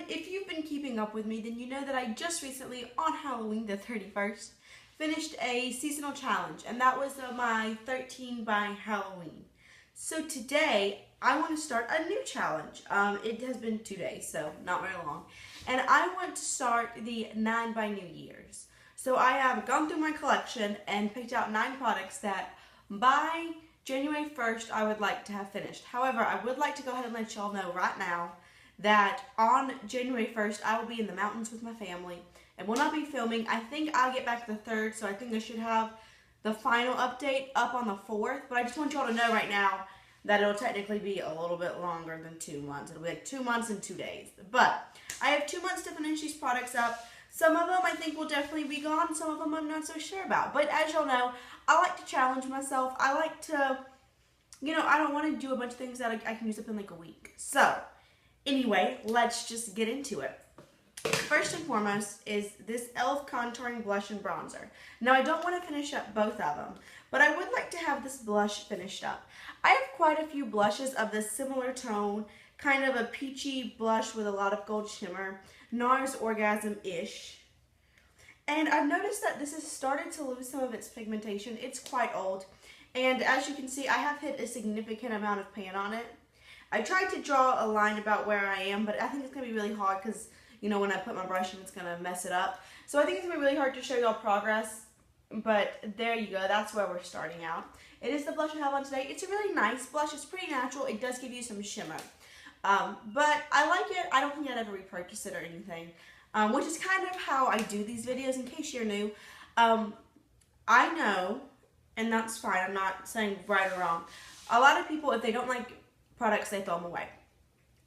if you've been keeping up with me, then you know that I just recently, on Halloween the 31st, finished a seasonal challenge, and that was my 13 by Halloween. So today, I want to start a new challenge. It has been 2 days, so not very long. And I want to start the 9 by New Year's. So I have gone through my collection and picked out 9 products that by January 1st I would like to have finished. However, I would like to go ahead and let y'all know right now that on January 1st I will be in the mountains with my family and will not be filming. I think I'll get back the 3rd, so I think I should have the final update up on the 4th. But I just want y'all to know right now that it'll technically be a little bit longer than 2 months. It'll be like 2 months and 2 days. But I have 2 months to finish these products up. Some of them I think will definitely be gone. Some of them I'm not so sure about. But as y'all know, I like to challenge myself. I like to, I don't want to do a bunch of things that I can use up in like a week. So, anyway, let's just get into it. First and foremost is this e.l.f. Contouring Blush and Bronzer. Now, I don't want to finish up both of them, but I would like to have this blush finished up. I have quite a few blushes of this similar tone, kind of a peachy blush with a lot of gold shimmer, NARS Orgasm-ish. And I've noticed that this has started to lose some of its pigmentation. It's quite old, and as you can see, I have hit a significant amount of pan on it. I tried to draw a line about where I am, but I think it's going to be really hard because when I put my brush in, it's going to mess it up. So I think it's going to be really hard to show y'all progress, but there you go. That's where we're starting out. It is the blush I have on today. It's a really nice blush. It's pretty natural. It does give you some shimmer, but I like it. I don't think I'd ever repurchase it or anything, which is kind of how I do these videos, in case you're new. I know, and that's fine. I'm not saying right or wrong. A lot of people, if they don't like products, they throw them away,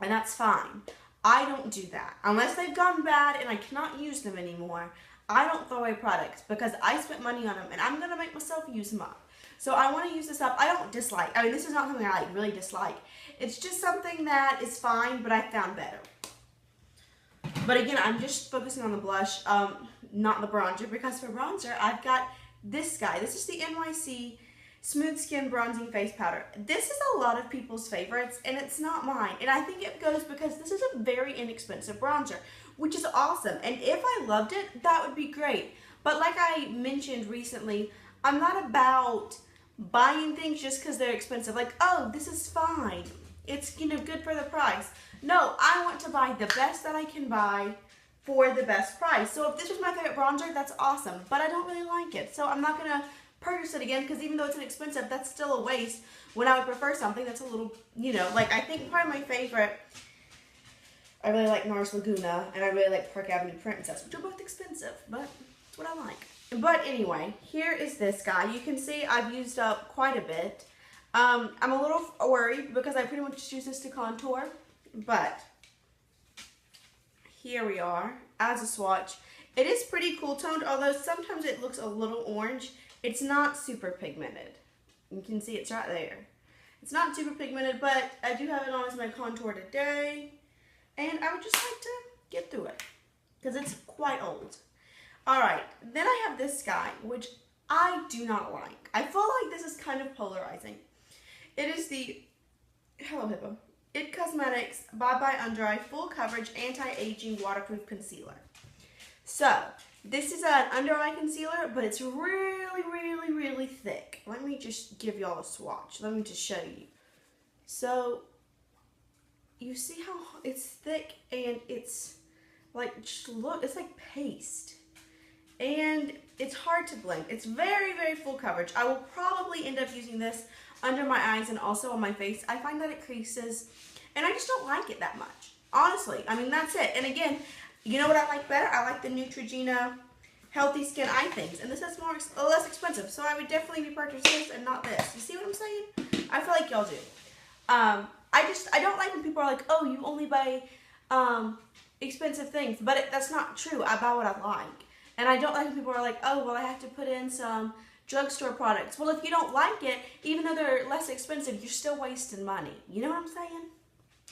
and that's fine. I don't do that. Unless they've gone bad and I cannot use them anymore, I don't throw away products because I spent money on them and I'm going to make myself use them up. So I want to use this up. I don't dislike. I mean, this is not something I really dislike. It's just something that is fine, but I found better. But again, I'm just focusing on the blush, not the bronzer, because for bronzer, I've got this guy. This is the NYC Smooth Skin Bronzing Face Powder. This is a lot of people's favorites, and it's not mine. And I think it goes because this is a very inexpensive bronzer, which is awesome. And if I loved it, that would be great. But like I mentioned recently, I'm not about buying things just because they're expensive. Like, oh, this is fine. It's, good for the price. No, I want to buy the best that I can buy for the best price. So if this was my favorite bronzer, that's awesome. But I don't really like it. So I'm not going to purchase it again, because even though it's inexpensive, that's still a waste when I would prefer something that's a little, like I think probably my favorite, I really like NARS Laguna, and I really like Park Avenue Princess, which are both expensive, but it's what I like. But anyway, here is this guy. You can see I've used up quite a bit. I'm a little worried because I pretty much just use this to contour, but here we are as a swatch. It is pretty cool toned, although sometimes it looks a little orange. It's not super pigmented. You can see it's right there. It's not super pigmented, but I do have it on as my contour today. And I would just like to get through it because it's quite old. Alright, then I have this guy, which I do not like. I feel like this is kind of polarizing. It is the Hello Hippo. It Cosmetics Bye Bye Under Eye Full Coverage Anti-Aging Waterproof Concealer. So, this is an under eye concealer, but it's really, really, really thick. Let me just give y'all a swatch. Let me just show you. So, you see how it's thick, and it's like, just look, it's like paste. And it's hard to blend. It's very, very full coverage. I will probably end up using this under my eyes and also on my face. I find that it creases, and I just don't like it that much. Honestly, I mean, that's it. And again, you know what I like better? I like the Neutrogena Healthy Skin Eye Things, and this is less expensive, so I would definitely repurchase this and not this. You see what I'm saying? I feel like y'all do. I don't like when people are like, oh, you only buy expensive things, but that's not true. I buy what I like, and I don't like when people are like, oh, well, I have to put in some drugstore products. Well, if you don't like it, even though they're less expensive, you're still wasting money. You know what I'm saying?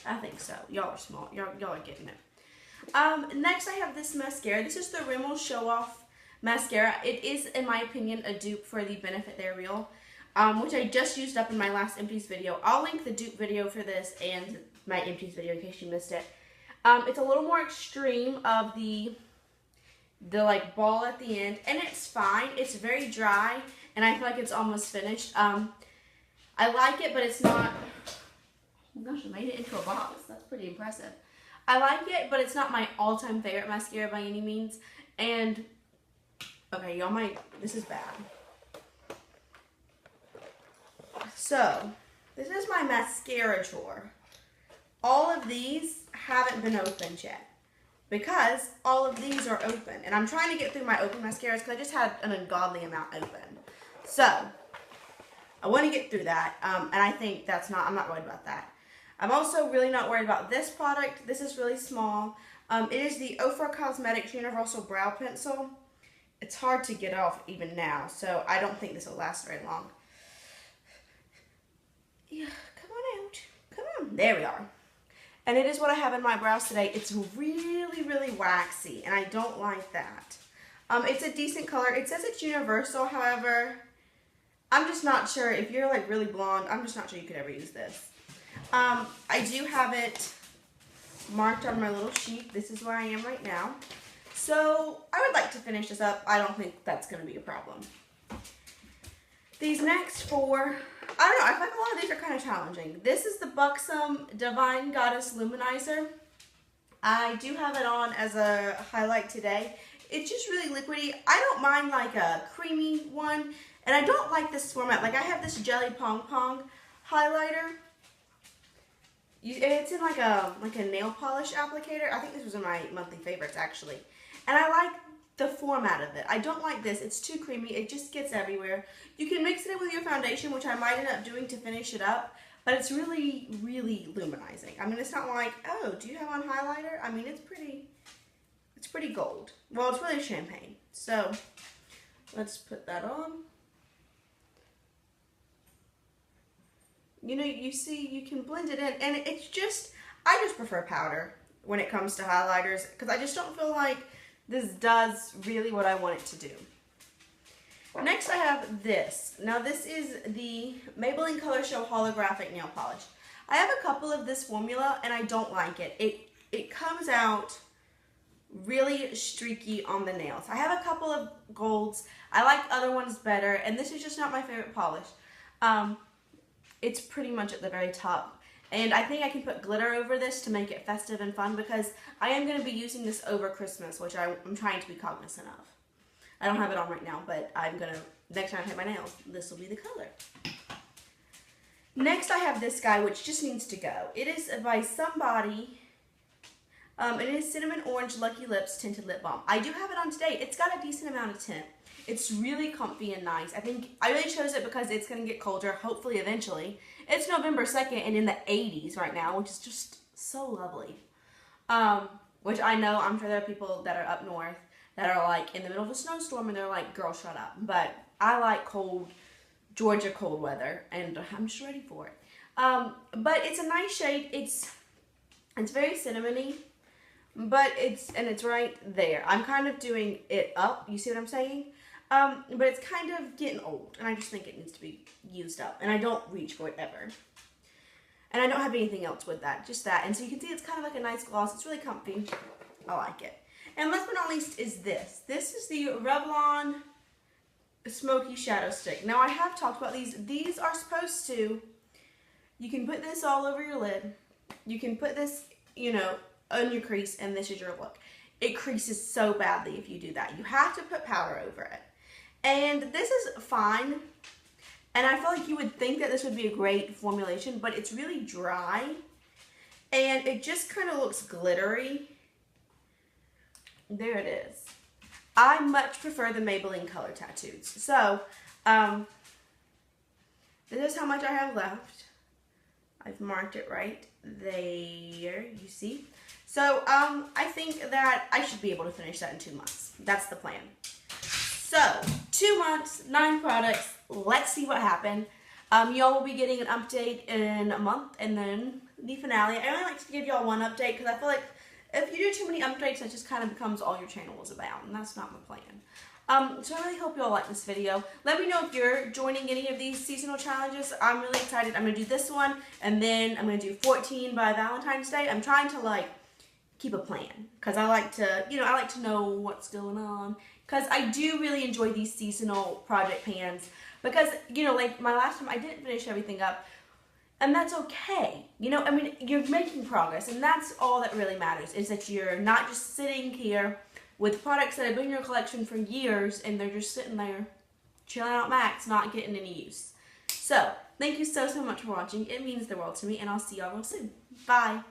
I think so. Y'all are smart. Y'all are getting it. Next I have this mascara. This is the Rimmel Show Off Mascara. It is, in my opinion, a dupe for the Benefit They're Real, which I just used up in my last empties video. I'll link the dupe video for this and my empties video in case you missed it. It's a little more extreme of the like ball at the end, and it's fine. It's very dry, and I feel like it's almost finished. I like it, but it's not. Oh my gosh, I made it into a box. That's pretty impressive. I like it, but it's not my all-time favorite mascara by any means. And okay, y'all might. This is bad. So this is my mascara drawer. All of these haven't been opened yet because all of these are open. And I'm trying to get through my open mascaras because I just had an ungodly amount open. So I want to get through that. And I think I'm not worried about that. I'm also really not worried about this product. This is really small. It is the OFRA Cosmetics Universal Brow Pencil. It's hard to get off even now, so I don't think this will last very long. Yeah, come on out. Come on. There we are. And it is what I have in my brows today. It's really, really waxy, and I don't like that. It's a decent color. It says it's universal, however, I'm just not sure. If you're like really blonde, I'm just not sure you could ever use this. I do have it marked on my little sheet. This is where I am right now. So I would like to finish this up. I don't think that's going to be a problem. These next four, I don't know, I feel like a lot of these are kind of challenging. This is the Buxom Divine Goddess Luminizer. I do have it on as a highlight today. It's just really liquidy. I don't mind like a creamy one, and I don't like this format. Like I have this Jelly Pong Pong highlighter. It's in like a nail polish applicator. I think this was in my monthly favorites actually. And I like the format of it. I don't like this. It's too creamy. It just gets everywhere. You can mix it in with your foundation, which I might end up doing to finish it up. But it's really, really luminizing. I mean, it's not like, oh, do you have on highlighter? I mean, it's pretty gold. Well, it's really champagne. So let's put that on. You know, you see, you can blend it in, and it's just, I just prefer powder when it comes to highlighters, because I just don't feel like this does really what I want it to do. Next, I have this. Now, this is the Maybelline Color Show Holographic Nail Polish. I have a couple of this formula, and I don't like it. It comes out really streaky on the nails. I have a couple of golds. I like other ones better, and this is just not my favorite polish. It's pretty much at the very top. And I think I can put glitter over this to make it festive and fun because I am going to be using this over Christmas, which I'm trying to be cognizant of. I don't have it on right now, but I'm going to, next time I hit my nails, this will be the color. Next I have this guy, which just needs to go. It is by Sumbody. It is Cinnamon Orange Lucky Lips Tinted Lip Balm. I do have it on today. It's got a decent amount of tint. It's really comfy and nice. I think I really chose it because it's going to get colder, hopefully eventually. It's November 2nd and in the 80s right now, which is just so lovely. Which I know, I'm sure there are people that are up north that are like in the middle of a snowstorm and they're like, girl, shut up. But I like cold, Georgia cold weather, and I'm just ready for it. But it's a nice shade. It's very cinnamony, but it's right there. I'm kind of doing it up. You see what I'm saying? But it's kind of getting old, and I just think it needs to be used up, and I don't reach for it ever. And I don't have anything else with that, just that. And so you can see it's kind of like a nice gloss. It's really comfy. I like it. And last but not least is this. This is the Revlon Smokey Shadow Stick. Now, I have talked about these. These are supposed to, you can put this all over your lid. You can put this, you know, on your crease, and this is your look. It creases so badly if you do that. You have to put powder over it. And this is fine. And I feel like you would think that this would be a great formulation, but it's really dry. And it just kind of looks glittery. There it is. I much prefer the Maybelline Color Tattoos. So, this is how much I have left. I've marked it right there, you see. So, I think that I should be able to finish that in 2 months. That's the plan. So, 2 months, 9 products. Let's see what happened. Y'all will be getting an update in a month, and then the finale. I only like to give y'all one update because I feel like if you do too many updates, it just kind of becomes all your channel is about, and that's not my plan. So I really hope y'all like this video. Let me know if you're joining any of these seasonal challenges. I'm really excited. I'm going to do this one, and then I'm going to do 14 by Valentine's Day. I'm trying to, like, keep a plan, because I like to, you know, I like to know what's going on, because I do really enjoy these seasonal project pans, because, you know, like my last time I didn't finish everything up, and that's okay. You know, I mean, you're making progress, and that's all that really matters, is that you're not just sitting here with products that have been in your collection for years, and they're just sitting there chilling out max, not getting any use. So, thank you so much for watching. It means the world to me, and I'll see y'all real soon. Bye!